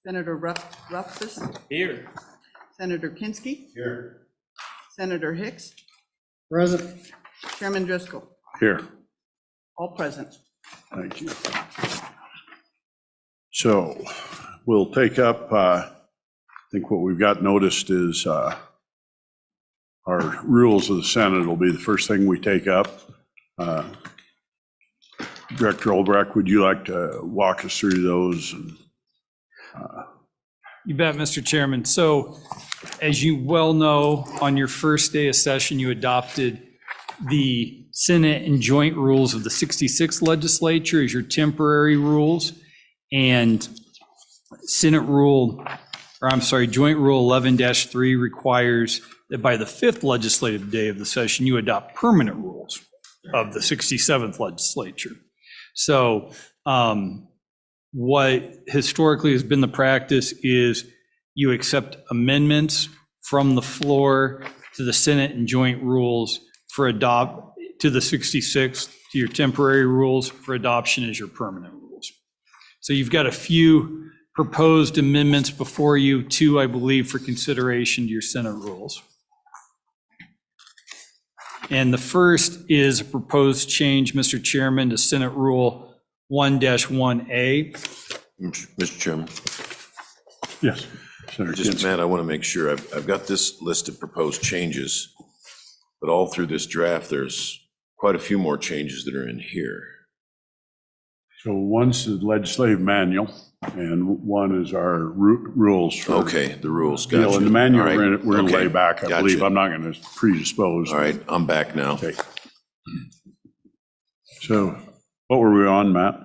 Senator Rothfuss, Here. Senator Kinski, Here. Senator Hicks, Present. Chairman Driscoll, Here, all present. thank you. So we'll take up, I think what we've got noticed is our rules of the Senate will be the first thing we take up. Director Olbrecht, would you like to walk us through those? You bet, Mr. Chairman. So as you well know, on your first day of session, you adopted the Senate and joint rules of the 66th legislature as your temporary rules. And Senate rule, or I'm sorry, Joint Rule 11-3 requires that by the 5th legislative day of the session, you adopt permanent rules of the 67th legislature. So what historically has been the practice is you accept amendments from the floor to the Senate and joint rules for to the 66th, to your temporary rules for adoption as your permanent rules. So you've got a few proposed amendments before you, two, I believe, for consideration to your Senate rules. And the first is a proposed change, Mr. Chairman, to Senate Rule 1-1A. Mr. Chairman, Yes. Senator just Kinski. Matt, I want to make sure, I've got this list of proposed changes, but all through this draft, there's quite a few more changes that are in here. So one's the legislative manual, and one is our rules for. Okay, the rules, Deal. gotcha. And the manual, All right, we're going to okay, lay back, I believe. gotcha. I'm not going to predispose. All right, I'm back now. Okay. So what were we on, Matt?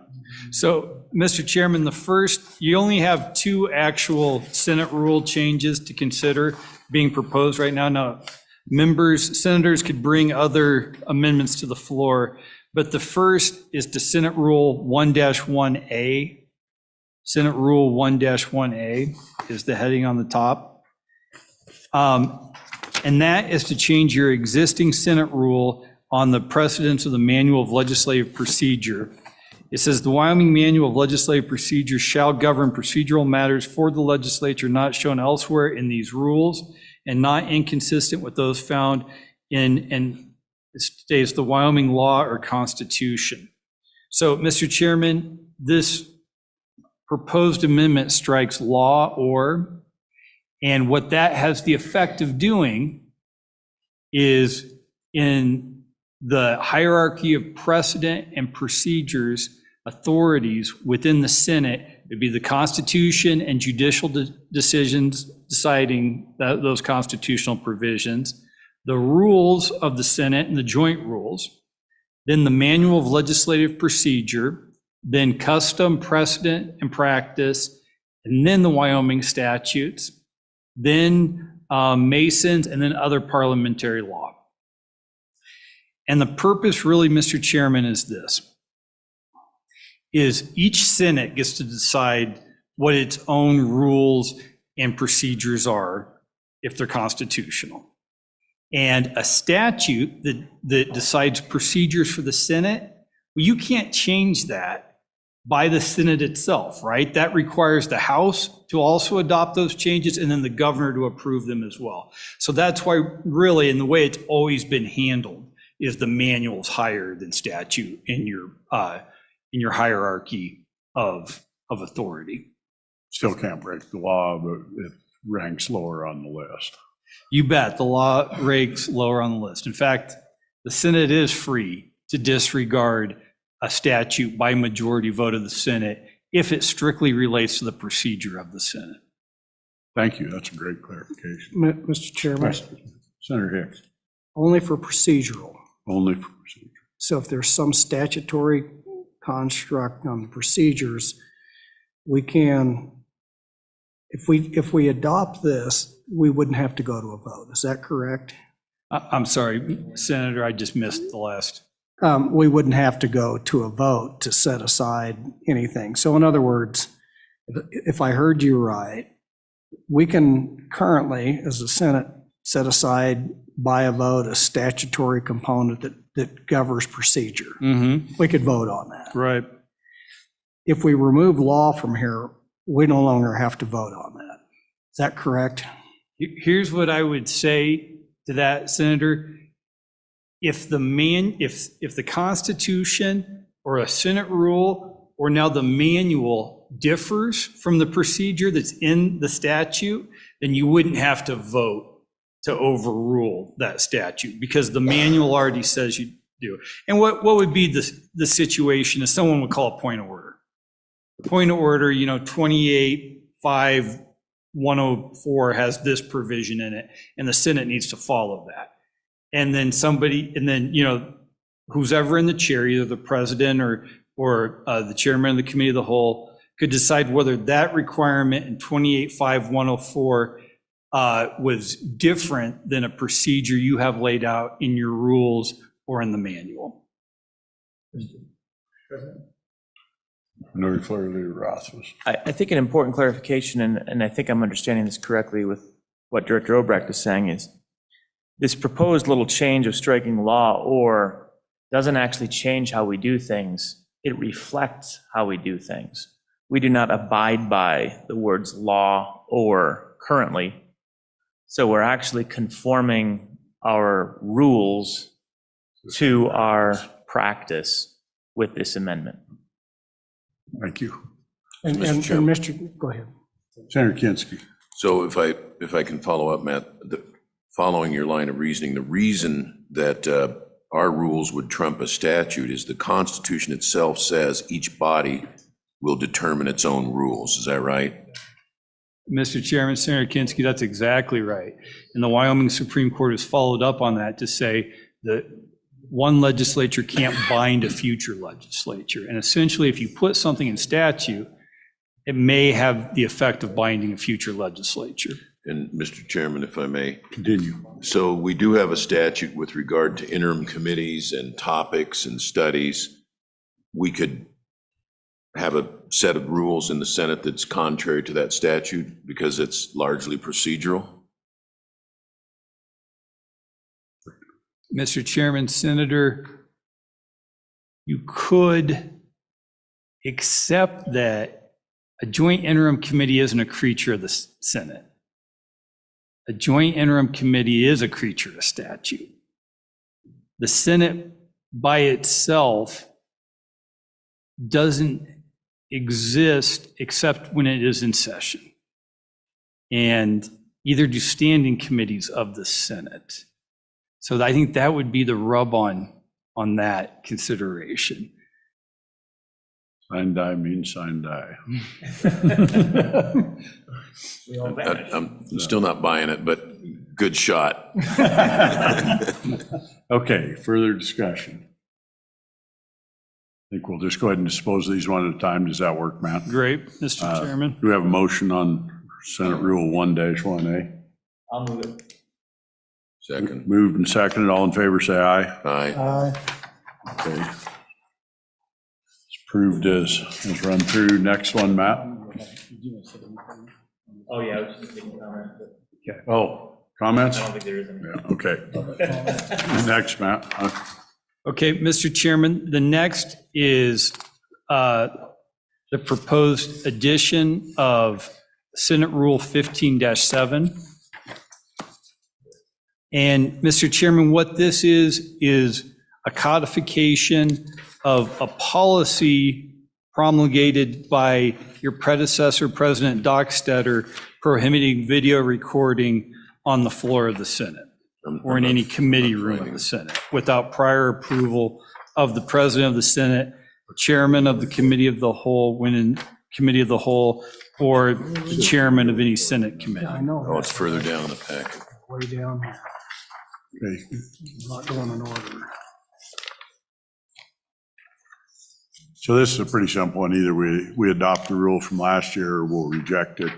So, Mr. Chairman, the first, you only have two actual Senate rule changes to consider being proposed right now. Now, senators could bring other amendments to the floor, but the first is to Senate Rule 1-1A. Senate Rule 1-1A is the heading on the top. And that is to change your existing Senate rule on the precedents of the Manual of Legislative Procedure. It says the Wyoming Manual of Legislative Procedure shall govern procedural matters for the legislature not shown elsewhere in these rules and not inconsistent with those found in, and it states the Wyoming law or constitution. So, Mr. Chairman, this proposed amendment strikes law or, and what that has the effect of doing is in the hierarchy of precedent and procedures, authorities within the Senate, it'd be the Constitution and judicial decisions deciding those constitutional provisions, the rules of the Senate and the joint rules, then the Manual of Legislative Procedure, then custom, precedent, and practice, and then the Wyoming statutes, then Masons, and then other parliamentary law. And the purpose really, Mr. Chairman, is this, is each Senate gets to decide what its own rules and procedures are if they're constitutional. And a statute that decides procedures for the Senate, well, you can't change that by the Senate itself, right? That requires the House to also adopt those changes and then the governor to approve them as well. So that's why really, in the way it's always been handled, is the manual's higher than statute in your hierarchy of authority. Still can't break the law, but it ranks lower on the list. You bet, the law ranks lower on the list. In fact, the Senate is free to disregard a statute by majority vote of the Senate if it strictly relates to the procedure of the Senate. Thank you, that's a great clarification. Mr. Chairman, Senator Hicks, only for procedural. only for procedure. So if there's some statutory construct on the procedures, we can, if we adopt this, we wouldn't have to go to a vote. Is that correct? I'm sorry, Senator, I just missed the last. We wouldn't have to go to a vote to set aside anything. So in other words, if I heard you right, we can currently, as a Senate, set aside by a vote a statutory component that governs procedure. We could vote on that. Right. If we remove law from here, we no longer have to vote on that. Is that correct? Here's what I would say to that, Senator. If the Constitution or a Senate rule or now the manual differs from the procedure that's in the statute, then you wouldn't have to vote to overrule that statute because the manual already says you do. And what would be the situation is someone would call a point of order. Point of order, 28.5.104 has this provision in it, and the Senate needs to follow that. And then who's ever in the chair, either the president or the chairman of the committee of the whole, could decide whether that requirement in 28.5.104 was different than a procedure you have laid out in your rules or in the manual. Minority Floor Leader Roth was. I think an important clarification, and I think I'm understanding this correctly with what Director Obrecht is saying, is this proposed little change of striking law or doesn't actually change how we do things. It reflects how we do things. We do not abide by the words law or currently. So we're actually conforming our rules to our practice with this amendment. Thank you. And Mr., go ahead. Senator Kinski. So if I can follow up, Matt, following your line of reasoning, the reason that our rules would trump a statute is the Constitution itself says each body will determine its own rules. Is that right? Mr. Chairman, Senator Kinski, that's exactly right. And the Wyoming Supreme Court has followed up on that to say that one legislature can't bind a future legislature. And essentially, if you put something in statute, it may have the effect of binding a future legislature. And Mr. Chairman, if I may. Continue. So we do have a statute with regard to interim committees and topics and studies. We could have a set of rules in the Senate that's contrary to that statute because it's largely procedural. Mr. Chairman, Senator, you could accept that a joint interim committee isn't a creature of the Senate. A joint interim committee is a creature of statute. The Senate by itself doesn't exist except when it is in session. And either do standing committees of the Senate. So I think that would be the rub on that consideration. Sign die means sign die. I'm still not buying it, but good shot. Okay, further discussion. I think we'll just go ahead and dispose of these one at a time. Does that work, Matt? Great, Mr. Chairman. Do we have a motion on Senate Rule 1-1A? I'll move it. Second. Moved and seconded. All in favor, say aye. Aye. Okay. It's approved as run through. Next one, Matt. Oh, yeah, I was just taking comment. Oh, comments? I don't think there is any. Yeah, okay. Next, Matt. Okay, Mr. Chairman, the next is the proposed addition of Senate Rule 15-7. And Mr. Chairman, what this is a codification of a policy promulgated by your predecessor, President Dockstader, prohibiting video recording on the floor of the Senate or in any committee room of the Senate without prior approval of the President of the Senate, Chairman of the Committee of the Whole, when in Committee of the Whole, or the Chairman of any Senate committee. I know. Oh, it's further down in the packet. Way down here. Okay. Not going in order. So this is a pretty simple one. Either we adopt the rule from last year or we'll reject it.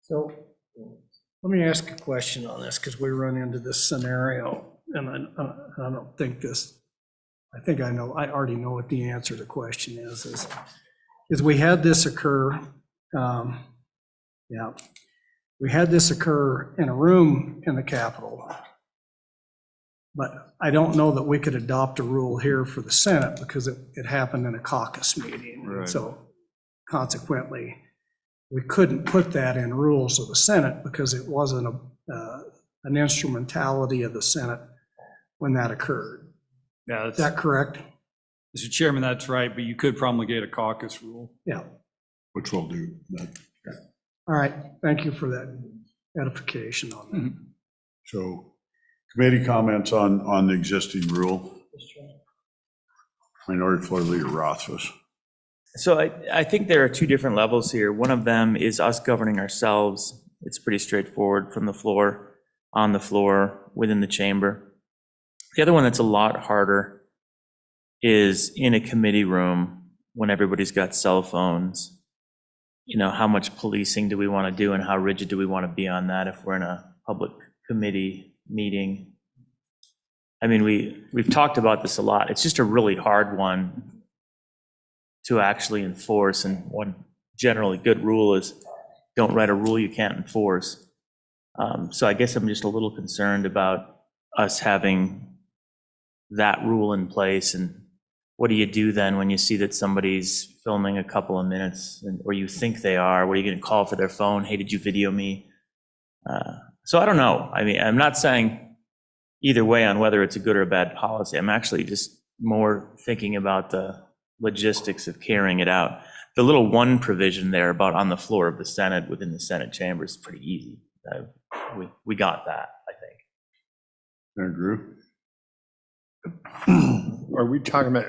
So let me ask a question on this, because we run into this scenario, and I don't think this, I think I know, I already know what the answer to the question is we had this occur, yeah, We had this occur in a room in the Capitol. But I don't know that we could adopt a rule here for the Senate because it happened in a caucus meeting. Right. So consequently, we couldn't put that in rules of the Senate because it wasn't an instrumentality of the Senate when that occurred. Yeah, Is that correct? Mr. Chairman, that's right, but you could promulgate a caucus rule. Yeah. Which we'll do. All right. Thank you for that edification on that. So committee comments on the existing rule. Minority Floor Leader Rothfuss. So I think there are two different levels here. One of them is us governing ourselves. It's pretty straightforward from the floor, on the floor, within the chamber. The other one that's a lot harder is in a committee room when everybody's got cell phones. You know, how much policing do we want to do and how rigid do we want to be on that if we're in a public committee meeting? I mean, we've talked about this a lot. It's just a really hard one to actually enforce, and one generally good rule is don't write a rule you can't enforce. So I guess I'm just a little concerned about us having that rule in place, and what do you do then when you see that somebody's filming a couple of minutes, or you think they are? What are you going to call for their phone? Hey, did you video me? So I don't know. I mean, I'm not saying either way on whether it's a good or a bad policy. I'm actually just more thinking about the logistics of carrying it out. The little one provision there about on the floor of the Senate within the Senate chamber is pretty easy. We got that, I think. Senator Drew? Are we talking about,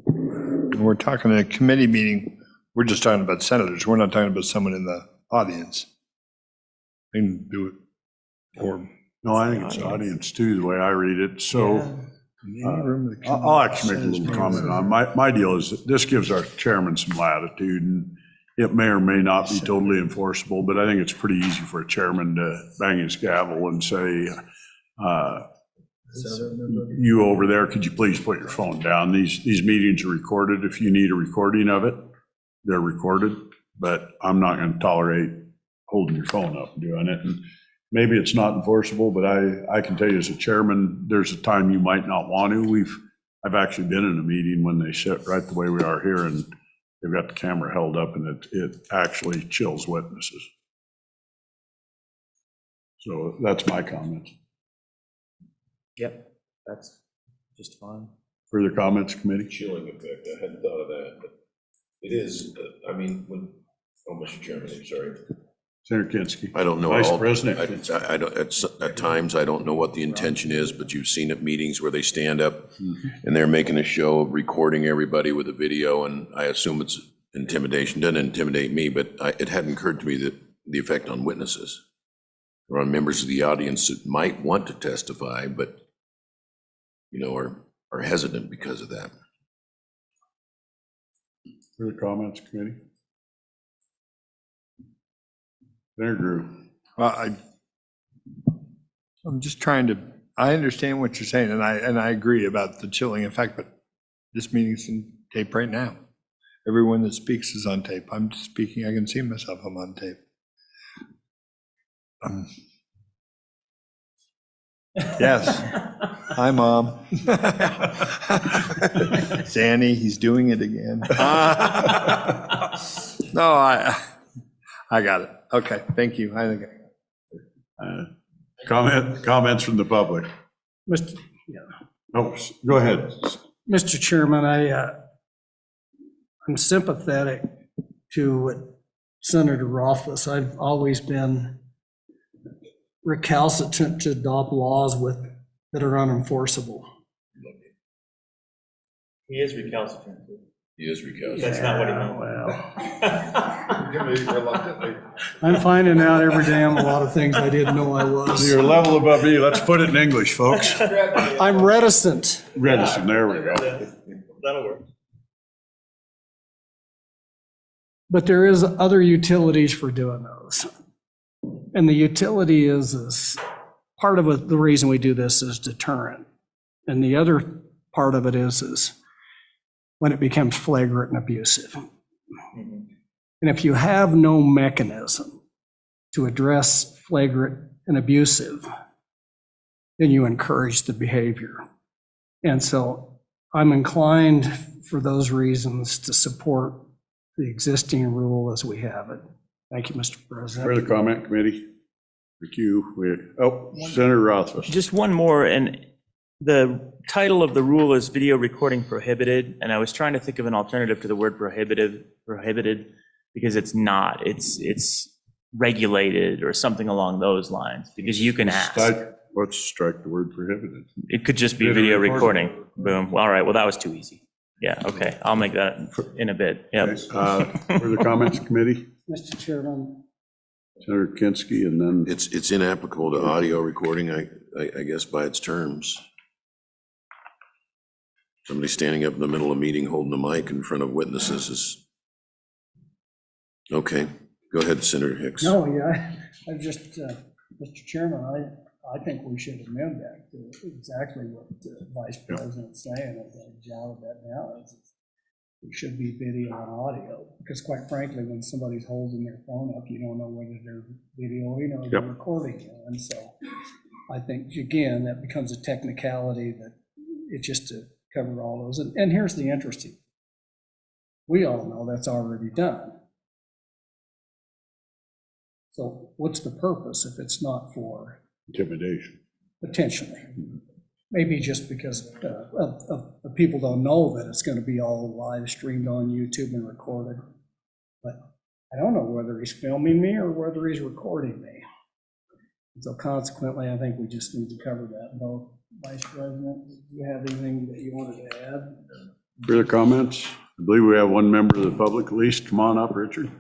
when we're talking in a committee meeting, we're just talking about senators. We're not talking about someone in the audience. They can do it. Or No, I think it's the audience too, the way I read it. So I'll actually make a little comment on, my deal is that this gives our chairman some latitude, and it may or may not be totally enforceable, but I think it's pretty easy for a chairman to bang his gavel and say, you over there, could you please put your phone down? These meetings are recorded. If you need a recording of it, they're recorded, but I'm not going to tolerate holding your phone up and doing it. And maybe it's not enforceable, but I can tell you as a chairman, there's a time you might not want to. I've actually been in a meeting when they sit right the way we are here, and they've got the camera held up, and it actually chills witnesses. So that's my comment. Yep, that's just fine. Further comments, committee? Chilling effect, I hadn't thought of that, but it is, I mean, Mr. Chairman, I'm sorry. Senator Kinski. I don't know. Vice all- President. I don't, at times, I don't know what the intention is, but you've seen at meetings where they stand up and they're making a show of recording everybody with a video, and I assume it's intimidation. Doesn't intimidate me, but it hadn't occurred to me that the effect on witnesses or on members of the audience that might want to testify, but, you know, are hesitant because of that. Further comments, committee? Senator Drew. I'm just trying to, I understand what you're saying, and I agree about the chilling effect, but this meeting's on tape right now. Everyone that speaks is on tape. I'm speaking, I can see myself, I'm on tape. Yes. Hi, Mom. Zanny, he's doing it again. No, I got it. Okay, thank you. I think Comments from the public? Mr. Yeah. Oh, go ahead. Mr. Chairman, I'm sympathetic to Senator Rothfuss. I've always been recalcitrant to adopt laws that are unenforceable. He is recalcitrant. He is recalcitrant. That's not what he meant. Well, I'm finding out every day I'm a lot of things I didn't know I was. You're a level above me. Let's put it in English, folks. I'm reticent. Reticent, there we go. That'll work. But there is other utilities for doing those. And the utility is part of it, the reason we do this is deterrent. And the other part of it is when it becomes flagrant and abusive. And if you have no mechanism to address flagrant and abusive, then you encourage the behavior. And so I'm inclined for those reasons to support the existing rule as we have it. Thank you, Mr. President. Further comment, committee? Thank you. Senator Rothfuss. Just one more, and the title of the rule is video recording prohibited, and I was trying to think of an alternative to the word prohibited, because it's not, it's regulated or something along those lines, because you can ask. Let's strike the word prohibited. It could just be video recording. Boom. All right, well, that was too easy. Yeah, okay, I'll make that in a bit. Yep. Further comments, committee? Mr. Chairman. Senator Kinski, and then It's inapplicable to audio recording, I guess, by its terms. Somebody standing up in the middle of a meeting holding a mic in front of witnesses is, okay, go ahead, Senator Hicks. No, yeah, I just, Mr. Chairman, I think we should amend that to exactly what the Vice President's saying, as I jotted that down. It should be video and audio, because quite frankly, when somebody's holding their phone up, you don't know whether they're videoing or they're recording you. And so I think, again, that becomes a technicality that it's just to cover all those. And here's the interesting, we all know that's already done. So what's the purpose if it's not for intimidation. potentially? Maybe just because of people don't know that it's going to be all live streamed on YouTube and recorded. But I don't know whether he's filming me or whether he's recording me. So consequently, I think we just need to cover that. Both, Vice President, do you have anything that you wanted to add? Further comments? I believe we have one member of the public at least. Come on up, Richard.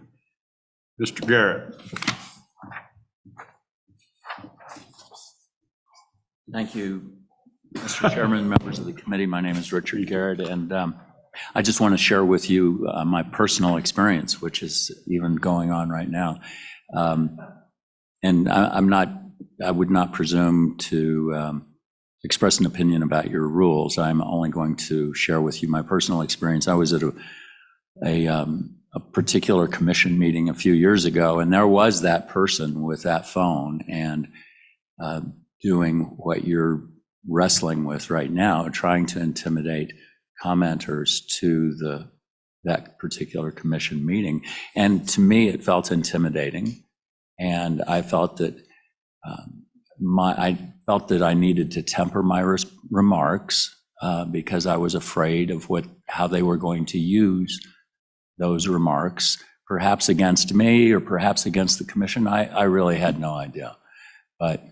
Mr. Garrett. Thank you, Mr. Chairman, members of the committee. My name is Richard Garrett, and I just want to share with you my personal experience, which is even going on right now. And I would not presume to express an opinion about your rules. I'm only going to share with you my personal experience. I was at a particular commission meeting a few years ago, and there was that person with that phone and doing what you're wrestling with right now, trying to intimidate commenters to that particular commission meeting. And to me, it felt intimidating. And I felt that I needed to temper my remarks because I was afraid of how they were going to use those remarks, perhaps against me or perhaps against the commission. I really had no idea. But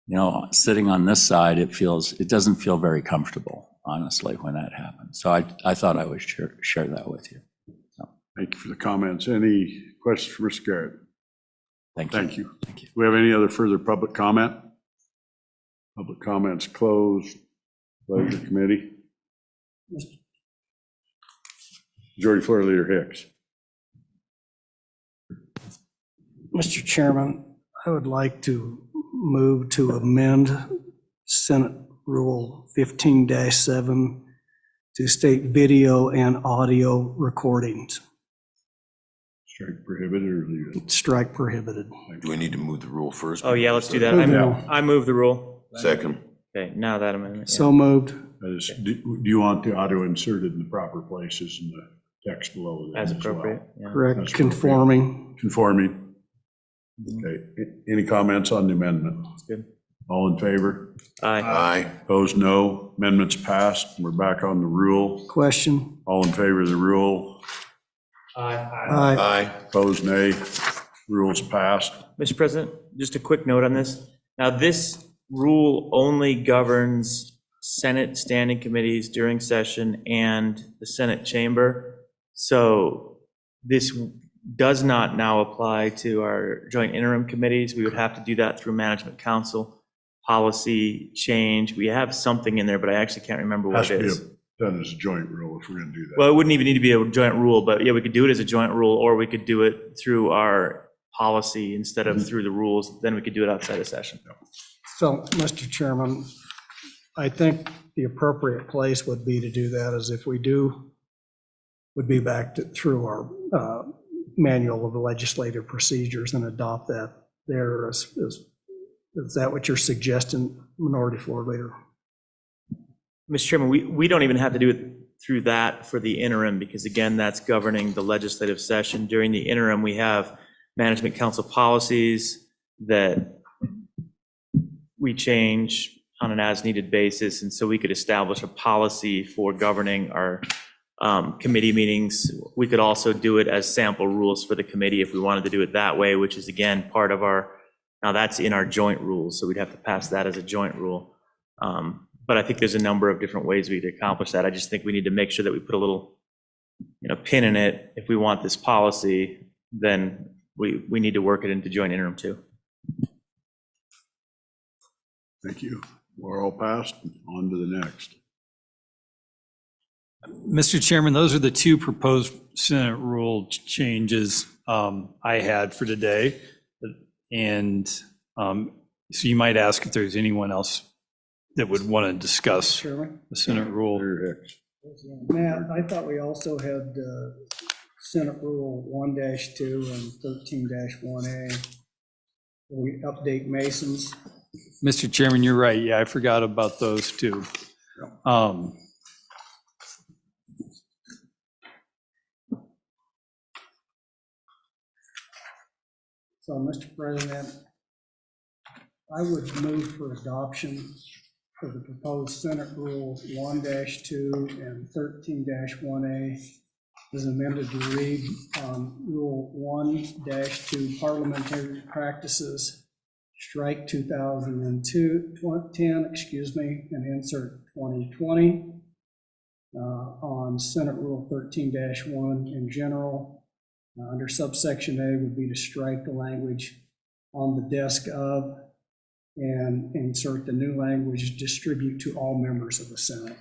you know, sitting on this side, it doesn't feel very comfortable, honestly, when that happens. So I thought I would share that with you. So, Thank you for the comments. Any questions for Mr. Garrett? thank you. Thank you. Thank you. Do we have any other further public comment? Public comments closed. Pleasure, committee. Majority Floor Leader Hicks. Mr. Chairman, I would like to move to amend Senate Rule 15-7 to state video and audio recordings. Strike prohibited or leave it? Strike prohibited. Do we need to move the rule first? Oh, yeah, let's do that. Yeah. I move the rule. Second. Okay, now that amendment. So moved. Do you want the audio inserted in the proper places in the text below? As as well? appropriate. Yeah. Correct. That's Conforming. Conforming. Okay, any comments on the amendment? That's good. All in favor? Aye. Aye. Opposed, no. Amendment's passed. We're back on the rule. Question. All in favor of the rule? Aye. Aye. Opposed, nay. Rules passed. Mr. President, just a quick note on this. Now, this rule only governs Senate standing committees during session and the Senate chamber. So this does not now apply to our joint interim committees. We would have to do that through management council, policy change. We have something in there, but I actually can't remember what Has it to be is. done as a joint rule if we're going to do that. Well, it wouldn't even need to be a joint rule, but yeah, we could do it as a joint rule, or we could do it through our policy instead of through the rules. Then we could do it outside of session. So, Mr. Chairman, I think the appropriate place would be to do that is if we do, would be back through our manual of the legislative procedures and adopt that there? Is that what you're suggesting, Minority Floor Leader? Mr. Chairman, we don't even have to do it through that for the interim, because again, that's governing the legislative session. During the interim, we have management council policies that we change on an as-needed basis, and so we could establish a policy for governing our committee meetings. We could also do it as sample rules for the committee if we wanted to do it that way, which is again part of our, now that's in our joint rules, so we'd have to pass that as a joint rule. But I think there's a number of different ways we could accomplish that. I just think we need to make sure that we put a little, pin in it. If we want this policy, then we need to work it into joint interim too. Thank you. We're all passed. On to the next. Mr. Chairman, those are the two proposed Senate rule changes I had for today. And so you might ask if there's anyone else that would want to discuss Chairman? the Senate rule. Matt, I thought we also had Senate Rule 1-2 and 13-1A. We update Masons. Mr. Chairman, you're right. Yeah, I forgot about those two. So, Mr. President, I would move for adoption of the proposed Senate Rule 1-2 and 13-1A as amended to read Rule 1-2 Parliamentary Practices, strike 2010, and insert 2020. On Senate Rule 13-1 in general, under subsection A would be to strike the language on the desk of and insert the new language, distribute to all members of the Senate.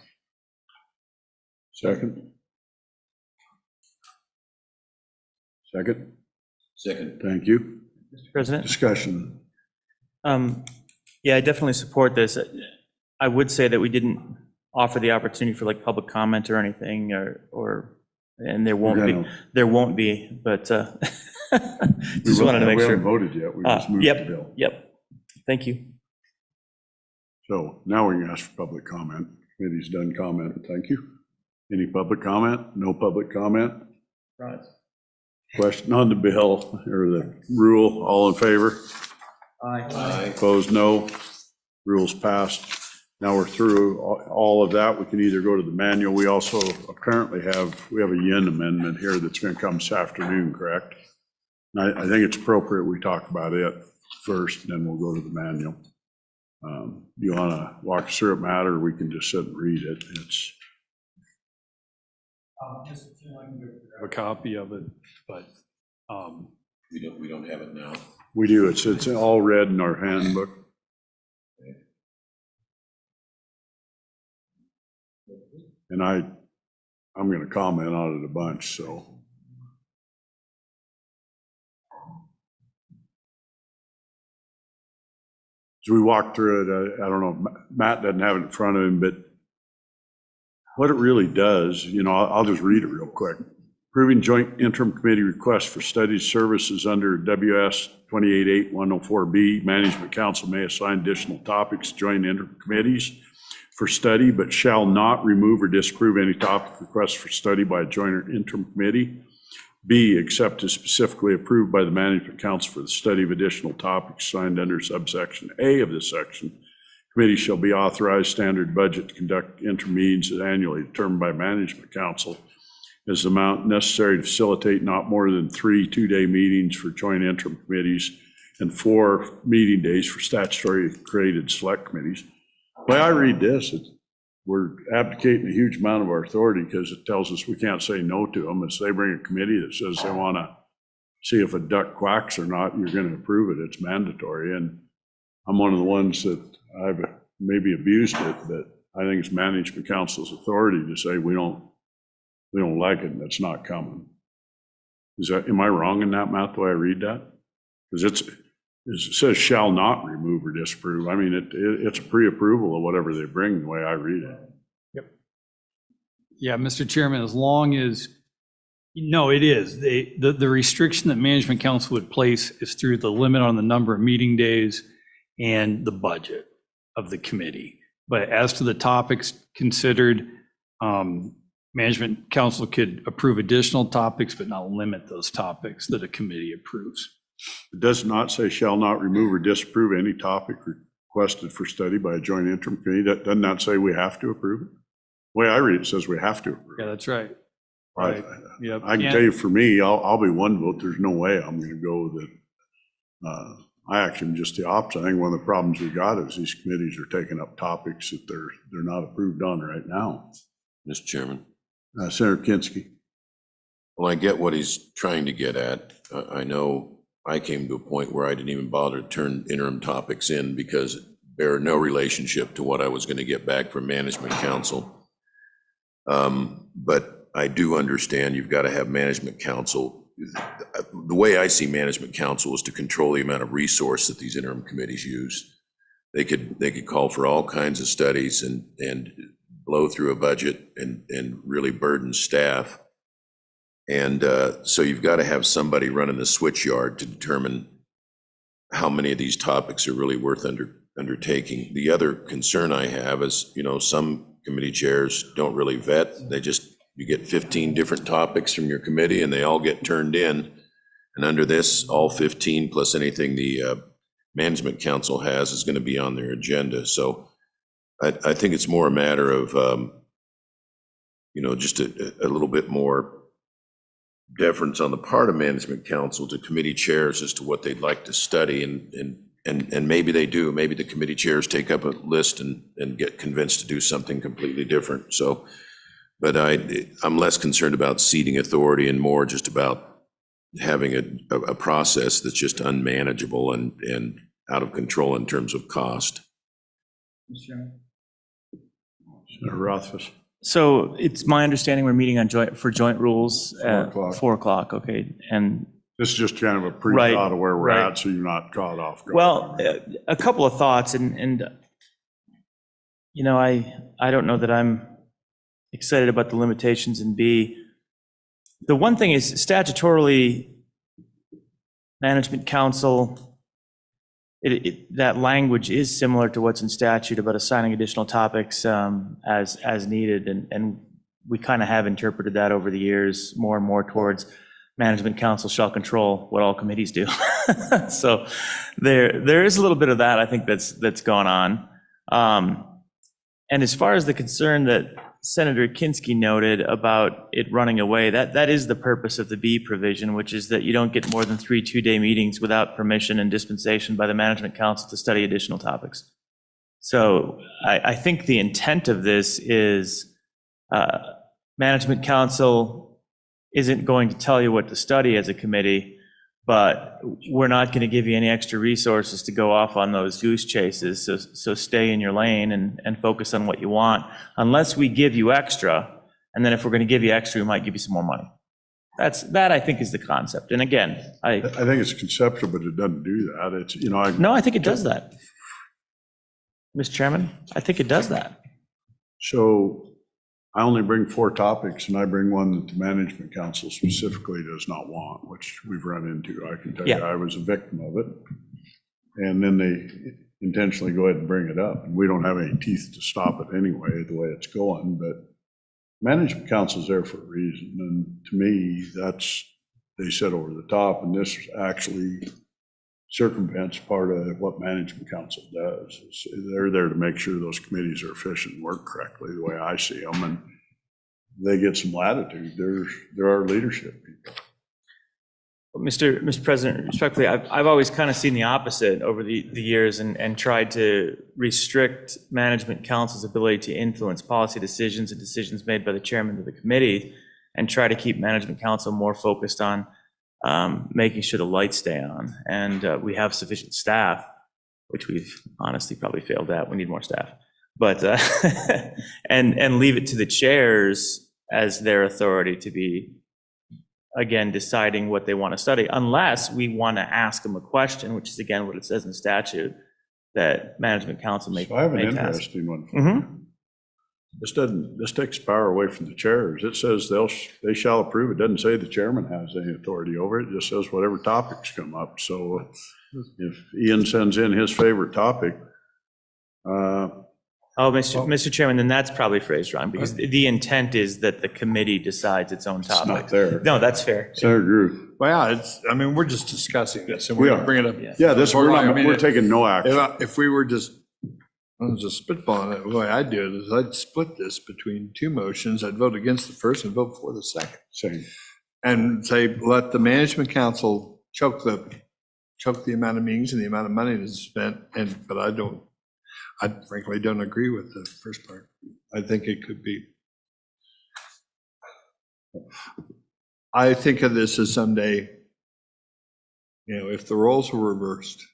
Second. Second. Second. Thank you. Mr. President? Discussion. Yeah, I definitely support this. I would say that we didn't offer the opportunity for like public comment or anything, and there won't be, but just wanted to make We sure. haven't voted yet. We just moved the bill. Yep. Thank you. So now we can ask for public comment. Committee's done comment. Thank you. Any public comment? No public comment? Right. Question on the bill or the rule? All in favor? Aye. Opposed? No. Rules passed. Now we're through all of that. We can either go to the manual. We also apparently have a yin amendment here that's going to come this afternoon, correct? And I think it's appropriate we talk about it first, and then we'll go to the manual. You want to walk us through it, Matt, or we can just sit and read it? It's Have a copy of it, but We don't have it now. we do. It's all read in our handbook. And I'm going to comment on it a bunch, so. As we walk through it, I don't know, Matt doesn't have it in front of him, but what it really does, I'll just read it real quick. Approving joint interim committee request for study services under WS 288104B, Management Council may assign additional topics to joint interim committees for study, but shall not remove or disapprove any topic requests for study by a joint interim committee. B, except as specifically approved by the Management Council for the study of additional topics signed under subsection A of this section. Committee shall be authorized standard budget to conduct interim meetings annually determined by Management Council as the amount necessary to facilitate not more than 3 two-day meetings for joint interim committees and 4 meeting days for statutory created select committees. The way I read this, we're abdicating a huge amount of our authority because it tells us we can't say no to them. If they bring a committee that says they want to see if a duck quacks or not, you're going to approve it. It's mandatory. And I'm one of the ones that I've maybe abused it, but I think it's Management Council's authority to say we don't like it and it's not coming. Am I wrong in that, Matt, the way I read that? Because it says shall not remove or disapprove. I mean, it's a pre-approval of whatever they bring, the way I read it. yeah, Mr. Chairman, as long as No, it is. The restriction that management council would place is through the limit on the number of meeting days and the budget of the committee. But as to the topics considered, management council could approve additional topics, but not limit those topics that a committee approves. It does not say shall not remove or disapprove any topic requested for study by a joint interim committee. That doesn't that say we have to approve it? The way I read it says we have to approve Yeah, it. that's right. Right. Yep. I can tell you for me, I'll be one vote. There's no way I'm going to go that, I actually am just the opposite. I think one of the problems we got is these committees are taking up topics that they're not approved on right now. Mr. Chairman. Senator Kinski. Well, I get what he's trying to get at. I know I came to a point where I didn't even bother to turn interim topics in because it bear no relationship to what I was going to get back from management council. But I do understand you've got to have management council. The way I see management council is to control the amount of resource that these interim committees use. They could call for all kinds of studies and blow through a budget and really burden staff. And so you've got to have somebody running the switch yard to determine how many of these topics are really worth undertaking. The other concern I have is, some committee chairs don't really vet. You get 15 different topics from your committee and they all get turned in. And under this, all 15 plus anything the management council has is going to be on their agenda. So I think it's more a matter of, just a little bit more deference on the part of management council to committee chairs as to what they'd like to study. And maybe they do. Maybe the committee chairs take up a list and get convinced to do something completely different. So, but I'm less concerned about ceding authority and more just about having a process that's just unmanageable and out of control in terms of cost. Senator Rothfuss. So it's my understanding we're meeting on joint rules at 4 o'clock. 4 o'clock, okay, and This is just kind of a Right, pre-thought of where we're right. at, so you're not caught off guard. well, a couple of thoughts, and I don't know that I'm excited about the limitations in B. The one thing is statutorily, management council, that language is similar to what's in statute about assigning additional topics as needed, and we kind of have interpreted that over the years more and more towards management council shall control what all committees do. So there is a little bit of that, I think, that's gone on. And as far as the concern that Senator Kinski noted about it running away, that is the purpose of the B provision, which is that you don't get more than 3 two-day meetings without permission and dispensation by the management council to study additional topics. So I think the intent of this is management council isn't going to tell you what to study as a committee, but we're not going to give you any extra resources to go off on those goose chases. So stay in your lane and focus on what you want, unless we give you extra. And then if we're going to give you extra, we might give you some more money. That I think is the concept. And again, I think it's conceptual, but it doesn't do that. It's, no, I think it does that. Mr. Chairman, I think it does that. So I only bring 4 topics, and I bring one that the management council specifically does not want, which we've run into. I can tell you, Yeah. I was a victim of it. And then they intentionally go ahead and bring it up, and we don't have any teeth to stop it anyway, the way it's going, but management council's there for a reason, and to me, they said over the top, and this actually circumvents part of what management council does. They're there to make sure those committees are efficient and work correctly, the way I see them, and they get some latitude. There are leadership people. Mr. President, respectfully, I've always kind of seen the opposite over the years and tried to restrict management council's ability to influence policy decisions and decisions made by the chairman of the committee, and try to keep management council more focused on making sure the lights stay on. And we have sufficient staff, which we've honestly probably failed at. We need more staff. But, and leave it to the chairs as their authority to be, again, deciding what they want to study, unless we want to ask them a question, which is again what it says in statute, that management council may So I have an ask. interesting one. Mhm. This takes power away from the chairs. It says they shall approve. It doesn't say the chairman has any authority over it. It just says whatever topics come up. So if Ian sends in his favorite topic, Oh, Mr. Chairman, then that's probably phrased wrong, because the intent is that the committee decides its own it's topic. not there. No, that's fair. Senator Drew. Well, yeah, I mean, we're just discussing this, and We we're are. bringing it up. Yeah, we're taking no action. If we were just, I was just spitballing it, the way I'd do it is I'd split this between two motions. I'd vote against the first and vote for the second. Same. And say, let the management council choke the amount of meetings and the amount of money that's spent, but I frankly don't agree with the first part. I think it could be. I think of this as someday, if the roles were reversed,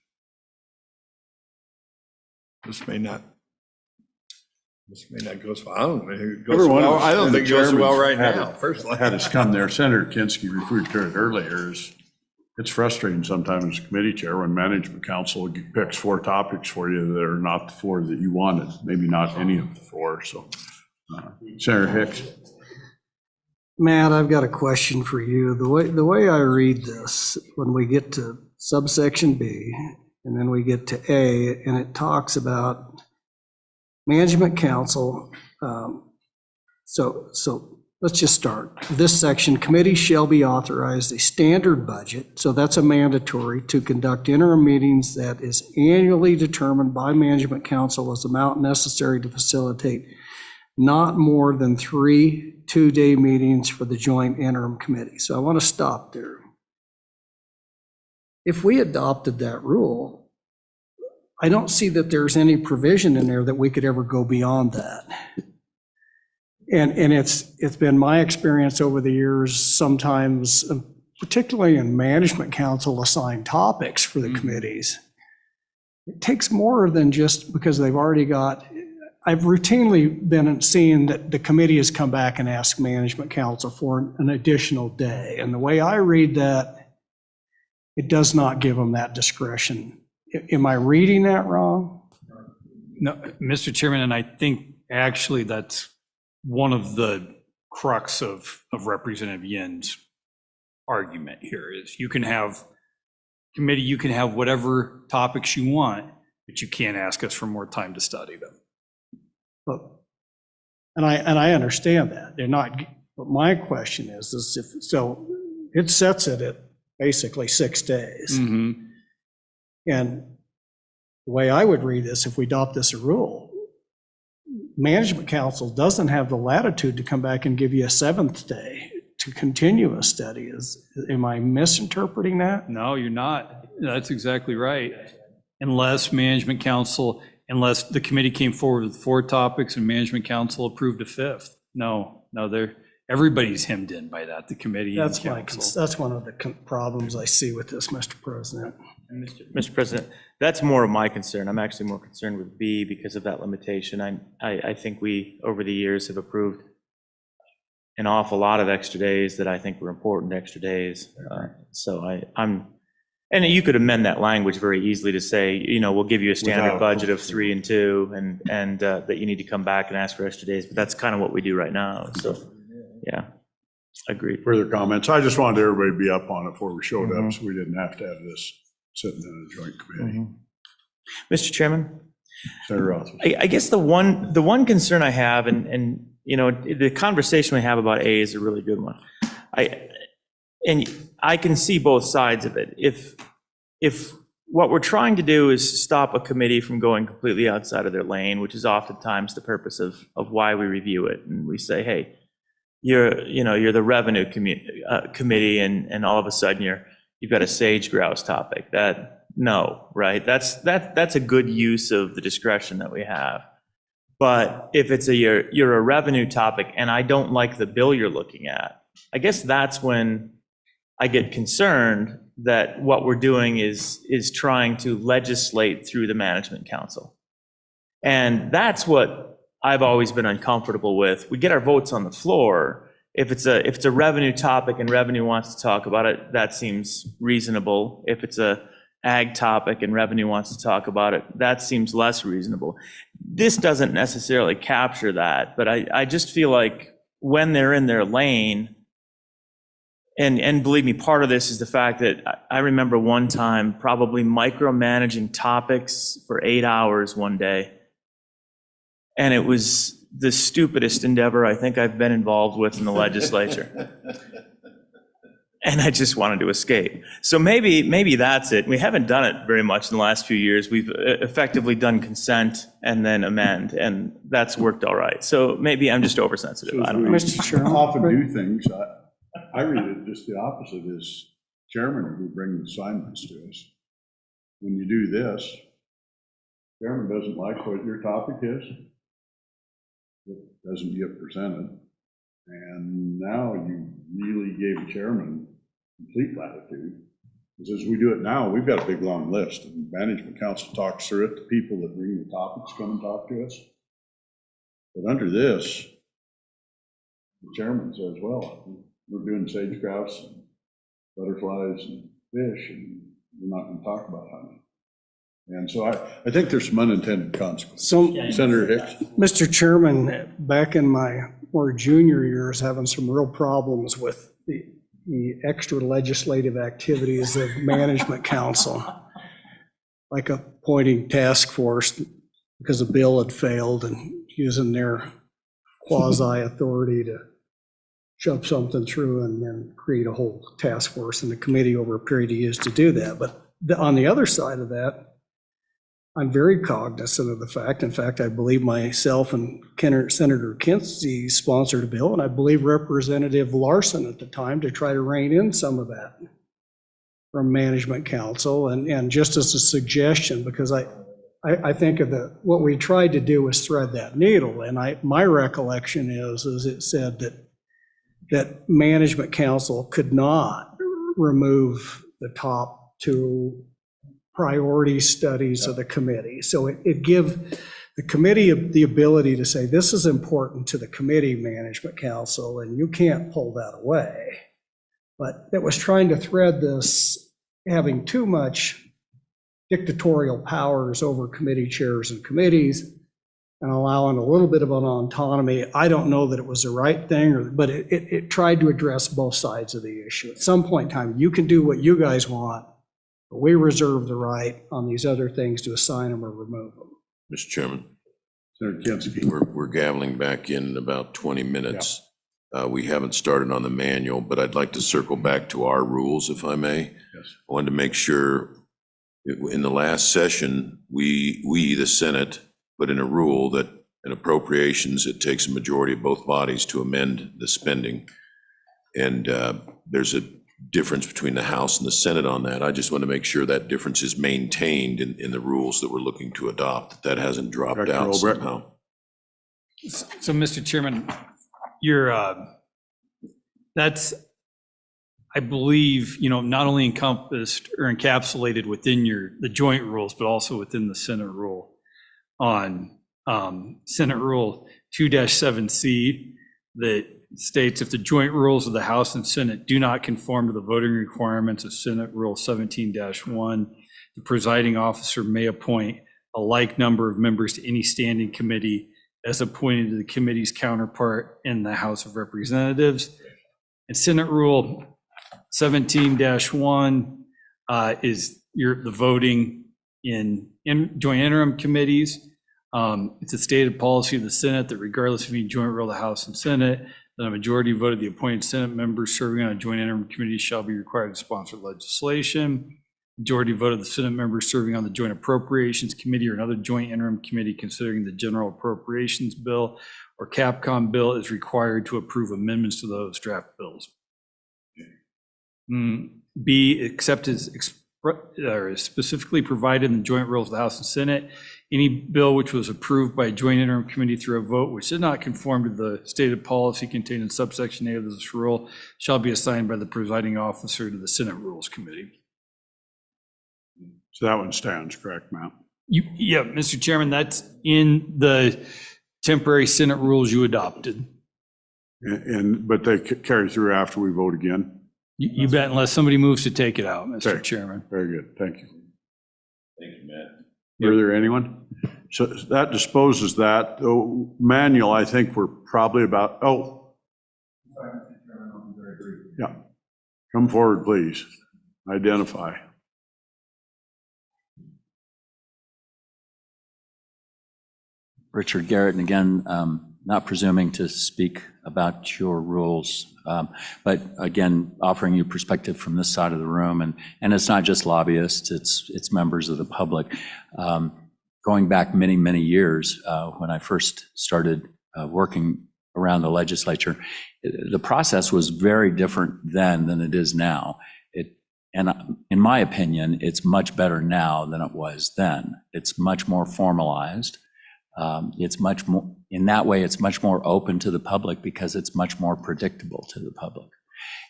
this may not go so well. I don't think it goes Everyone well. was- I don't and think it the goes well chairman right had now, it- personally. Had us come there, Senator Kinski referred to it earlier, it's frustrating sometimes as committee chair when management council picks 4 topics for you that are not the 4 that you wanted, maybe not any of the 4, so. Senator Hicks. Matt, I've got a question for you. The way I read this, when we get to subsection B, and then we get to A, and it talks about management council. So let's just start. This section, committee shall be authorized a standard budget, so that's a mandatory, to conduct interim meetings that is annually determined by management council as amount necessary to facilitate not more than 3 two-day meetings for the joint interim committee. So I want to stop there. If we adopted that rule, I don't see that there's any provision in there that we could ever go beyond that. And it's been my experience over the years, sometimes, particularly in management council assigned topics for the committees, it takes more than just because they've already got. I've routinely been seeing that the committee has come back and asked management council for an additional day. And the way I read that, it does not give them that discretion. Am I reading that wrong? No, Mr. Chairman, and I think actually that's one of the crux of Representative Yin's argument here is you can have committee, you can have whatever topics you want, but you can't ask us for more time to study them. And I understand that. They're not, but my question is if, so it sets it at basically 6 days. Mm-hmm. And the way I would read this, if we adopt this as a rule, management council doesn't have the latitude to come back and give you a 7th day to continue a study. Am I misinterpreting that? No, you're not. That's exactly right. Unless unless the committee came forward with 4 topics and management council approved a 5th. No, everybody's hemmed in by that, the committee and council. That's one of the problems I see with this, Mr. President. Mr. President, that's more of my concern. I'm actually more concerned with B because of that limitation. I think we, over the years, have approved an awful lot of extra days that I think were important extra days. So and you could amend that language very easily to say, we'll give you a standard Without- budget of 3 and 2, and that you need to come back and ask for extra days. But that's kind of what we do right now. So, yeah, agreed. Further comments? I just wanted everybody to be up on it before we showed up, so we didn't have to have this sitting in a joint committee. Mr. Chairman? Senator Rothman. I guess the one concern I have, and the conversation we have about A is a really good one. I can see both sides of it. If what we're trying to do is stop a committee from going completely outside of their lane, which is oftentimes the purpose of why we review it, and we say, hey, you're the revenue committee, and all of a sudden you've got a sage grouse topic. Right? That's a good use of the discretion that we have. But if it's you're a revenue topic and I don't like the bill you're looking at, I guess that's when I get concerned that what we're doing is trying to legislate through the management council. And that's what I've always been uncomfortable with. We get our votes on the floor. If it's a revenue topic and revenue wants to talk about it, that seems reasonable. If it's an ag topic and revenue wants to talk about it, that seems less reasonable. This doesn't necessarily capture that, but I just feel like when they're in their lane, and believe me, part of this is the fact that I remember one time probably micromanaging topics for 8 hours one day. And it was the stupidest endeavor I think I've been involved with in the legislature. And I just wanted to escape. So maybe that's it. We haven't done it very much in the last few years. We've effectively done consent and then amend, and that's worked all right. So maybe I'm just oversensitive. I don't know. Mr. Chairman. Often do things, I read it just the opposite, is chairman who bring the assignments to us. When you do this, chairman doesn't like what your topic is, it doesn't get presented, and now you really gave the chairman complete latitude. Because as we do it now, we've got a big, long list, and management council talks through it, the people that bring the topics come and talk to us. But under this, the chairman says, well, we're doing sage grouse and butterflies and fish, and we're not going to talk about hunting. And so I think there's some unintended consequences. So, Senator Hicks? Mr. Chairman, back in my more junior years, having some real problems with the extra legislative activities of management council, like appointing task force because a bill had failed and using their quasi authority to shove something through and then create a whole task force and a committee over a period of years to do that. But on the other side of that, I'm very cognizant of the fact, in fact, I believe myself and Senator Kinsey sponsored a bill, and I believe Representative Larson at the time, to try to rein in some of that from management council. And just as a suggestion, because I think of what we tried to do was thread that needle. And my recollection is it said that management council could not remove the top two priority studies of the committee. So it give the committee the ability to say, this is important to the committee, management council, and you can't pull that away. But it was trying to thread this, having too much dictatorial powers over committee chairs and committees and allowing a little bit of an autonomy. I don't know that it was the right thing, but it tried to address both sides of the issue. At some point in time, you can do what you guys want, but we reserve the right on these other things to assign them or remove them. Mr. Chairman, Senator Kinsey? we're gaveling back in about 20 minutes. We haven't started on the manual, but I'd like to circle back to our rules, if I may. Yes. I wanted to make sure, in the last session, we, the Senate, put in a rule that in appropriations, it takes a majority of both bodies to amend the spending. And there's a difference between the House and the Senate on that. I just want to make sure that difference is maintained in the rules that we're looking to adopt, that hasn't dropped Director out Olbrecht. somehow. So, Mr. Chairman, that's, I believe, not only encompassed or encapsulated within the joint rules, but also within the Senate rule on Senate Rule 2-7C that states if the joint rules of the House and Senate do not conform to the voting requirements of Senate Rule 17-1, the presiding officer may appoint a like number of members to any standing committee as appointed to the committee's counterpart in the House of Representatives. And Senate Rule 17-1 is the voting in joint interim committees. It's a stated policy of the Senate that regardless of any joint rule of the House and Senate, that a majority vote of the appointed Senate members serving on a joint interim committee shall be required to sponsor legislation. Majority vote of the Senate members serving on the Joint Appropriations Committee or another joint interim committee considering the General Appropriations Bill or Capcom bill is required to approve amendments to those draft bills. B, except as specifically provided in the joint rules of the House and Senate, any bill which was approved by a joint interim committee through a vote which did not conform to the stated policy contained in subsection A of this rule shall be assigned by the presiding officer to the Senate Rules Committee. So that one stands, correct, Matt? Yeah, Mr. Chairman, that's in the temporary Senate rules you adopted. But they carry through after we vote again? You bet, unless somebody moves to take it out, Mr. Okay. Chairman. Very good, thank you. Thank you, Matt. Further, anyone? So that disposes that. The manual, I think we're probably about, oh. Yeah. Come forward, please. Identify. Richard Garrett, and again, not presuming to speak about your rules, but again, offering you perspective from this side of the room, and it's not just lobbyists, it's members of the public. Going back many, many years, when I first started working around the legislature, the process was very different then than it is now. And in my opinion, it's much better now than it was then. It's much more formalized. It's much more, in that way, it's much more open to the public because it's much more predictable to the public.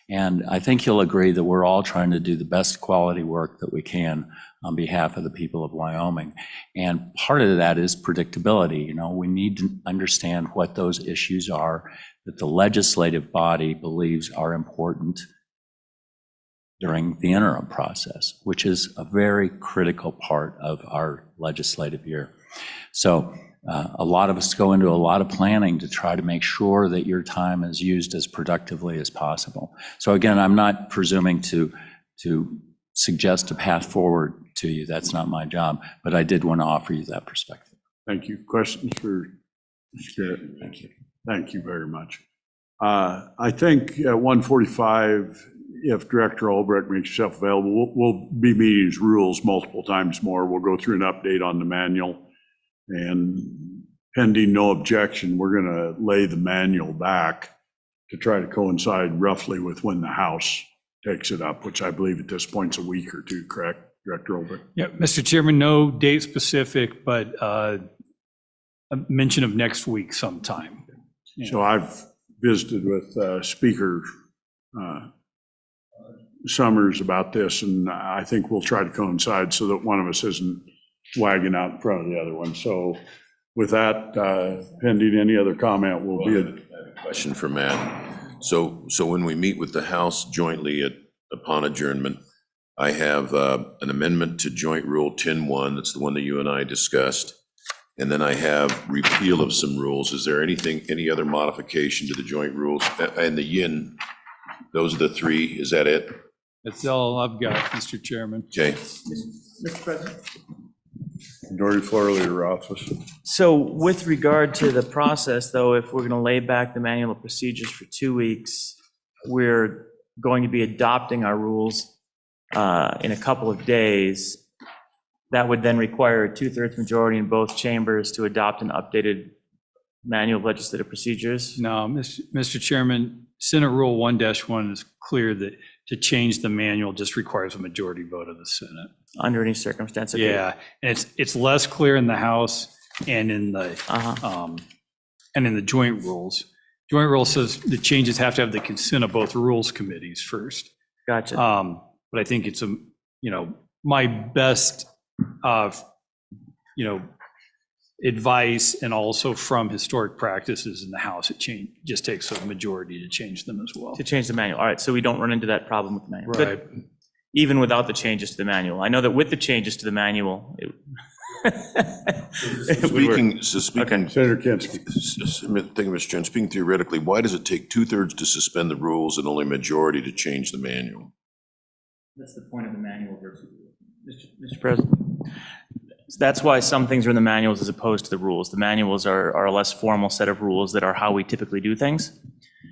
And I think you'll agree that we're all trying to do the best quality work that we can on behalf of the people of Wyoming. And part of that is predictability. You know, we need to understand what those issues are that the legislative body believes are important during the interim process, which is a very critical part of our legislative year. So a lot of us go into a lot of planning to try to make sure that your time is used as productively as possible. So again, I'm not presuming to suggest a path forward to you. That's not my job, but I did want to offer you that perspective. Thank you. Questions for Mr. Garrett? Thank you. Thank you very much. I think at 1:45, if Director Albrecht makes himself available, we'll be meeting his rules multiple times more. We'll go through an update on the manual. And pending no objection, we're going to lay the manual back to try to coincide roughly with when the House takes it up, which I believe at this point is a week or two, correct, Director Albrecht? Yeah, Mr. Chairman, no date specific, but a mention of next week sometime. So I've visited with Speaker Summers about this, and I think we'll try to coincide so that one of us isn't wagging out in front of the other one. So with that, pending any other comment, will be a Question for Matt. So when we meet with the House jointly upon adjournment, I have an amendment to Joint Rule 10-1. That's the one that you and I discussed. And then I have repeal of some rules. Is there any other modification to the joint rules? And the yin, those are the three. Is that it? That's all I've got, Mr. Chairman. Okay. Mr. President? Majority Floor Leader Rothfuss. So with regard to the process, though, if we're going to lay back the manual of procedures for 2 weeks, we're going to be adopting our rules in a couple of days. That would then require a 2/3 majority in both chambers to adopt an updated manual of legislative procedures. No, Mr. Chairman, Senate Rule 1-1 is clear that to change the manual just requires a majority vote of the Senate. Under any circumstance. Okay. Yeah, and it's less clear in the House and in the joint rules. Joint rule says the changes have to have the consent of both rules committees first. Gotcha. But I think it's my best, advice, and also from historic practices in the House, just takes a majority to change them as well. To change the manual. All right, so we don't run into that problem with the manual. Right. Good. Even without the changes to the manual. I know that with the changes to the manual, it Speaking, Senator Kinski. thank you, Mr. Chairman. Speaking theoretically, why does it take 2/3 to suspend the rules and only majority to change the manual? That's the point of the manual versus, Mr. President. That's why some things are in the manuals as opposed to the rules. The manuals are a less formal set of rules that are how we typically do things.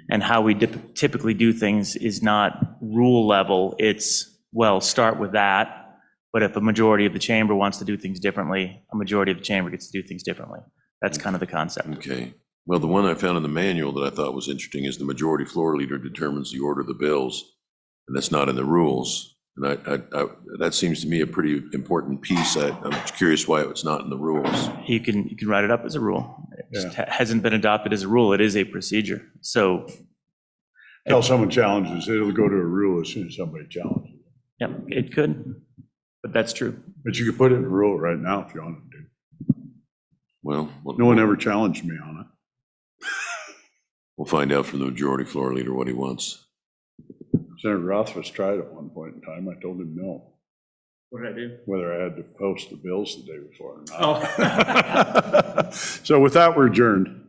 And how we typically do things is not rule level. It's, well, start with that. But if a majority of the chamber wants to do things differently, a majority of the chamber gets to do things differently. That's kind of the concept. Okay. Well, the one I found in the manual that I thought was interesting is the majority floor leader determines the order of the bills, and that's not in the rules. And that seems to me a pretty important piece. I'm curious why it's not in the rules. You can write it up as a rule. It just hasn't been adopted as a rule. It is a procedure. So, Tell someone challenges, it'll go to a rule as soon as somebody challenges. yeah, it could, but that's true. But you could put it in a rule right now if you wanted to. Well, No one ever challenged me on it. we'll find out from the majority floor leader what he wants. Senator Rothfuss tried at one point in time. I told him no. What did I do? whether I had to post the bills the day before or not. Oh. So with that, we're adjourned.